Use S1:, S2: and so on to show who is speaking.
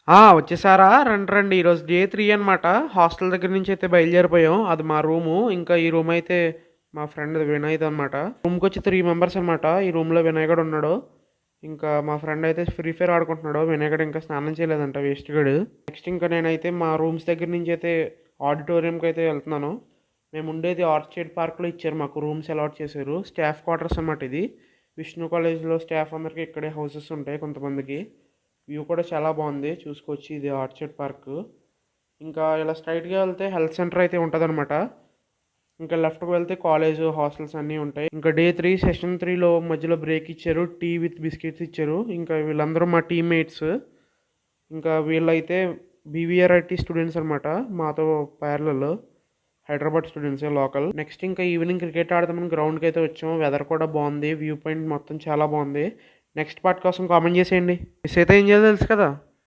S1: వచ్చేసారా? రండి, రండి. ఈరోజు డే 3 అనమాట. హాస్టల్ దగ్గర నుంచి అయితే బయలుదేరిపోయాం. అది మా రూము. ఇంకా ఈ రూమ్ అయితే మా ఫ్రెండ్ వినయ్‌దనమాట. రూమ్‌కొచ్చి 3 మెంబర్స్ అనమాట. ఈ రూమ్‌లో వినయ్ గూడా ఉన్నాడు. ఇంకా మా ఫ్రెండ్ అయితే ఫ్రీ ఫైర్ ఆడుకుంటున్నాడు. వినయ్ గూడా ఇంకా స్నానం చేయలేదంట వేస్ట్ గాడు. నెక్స్ట్ ఇంకా నేనైతే మా రూమ్స్ దగ్గర నుంచి అయితే ఆడిటోరియంకైతే వెళ్తున్నాను. మేముండేది ఆర్చిడ్ పార్క్‌లో ఇచ్చారు మాకు రూమ్స్ అలాట్ చేశారు. స్టాఫ్ క్వార్టర్స్ అనమాట ఇది. విష్ణు కాలేజ్‌లో స్టాఫ్ అందరికి ఇక్కడే హౌసెస్ ఉంటాయి కొంతమందికి. వ్యూ కూడా చాలా బాగుంది చూసుకోవచ్చు. ఇది ఆర్చర్డ్ పార్క్. ఇంకా ఇలా స్ట్రైట్గా వెళ్తే హెల్త్ సెంటర్ అయితే ఉంటుందన్నమాట. ఇంకా లెఫ్ట్కి వెళ్తే కాలేజ్ హాస్టల్స్ అన్నీ ఉంటాయి. ఇంకా డే 3 సెషన్ 3లో మధ్యలో బ్రేక్ ఇచ్చారు. టీ విత్ బిస్కెట్స్ ఇచ్చారు. ఇంకా వీళ్ళందరూ మా టీమ్మేట్స్. ఇంకా వీళ్ళైతే బీవీఆర్ఐటీ స్టూడెంట్స్ అనమాట. మాతో ప్యారలల్ హైదరాబాద్ స్టూడెంట్సే లోకల్. నెక్స్ట్ ఇంకా ఈవినింగ్ క్రికెట్ ఆడదామని గ్రౌండ్కి అయితే వచ్చాము. వెదర్ కూడా బాగుంది. వ్యూ పాయింట్ మొత్తం చాలా బాగుంది. నెక్స్ట్ పార్ట్ కోసం కామెంట్ చేసేయండి. మిస్ అయితే ఏం చేయాలో తెలుసు కదా.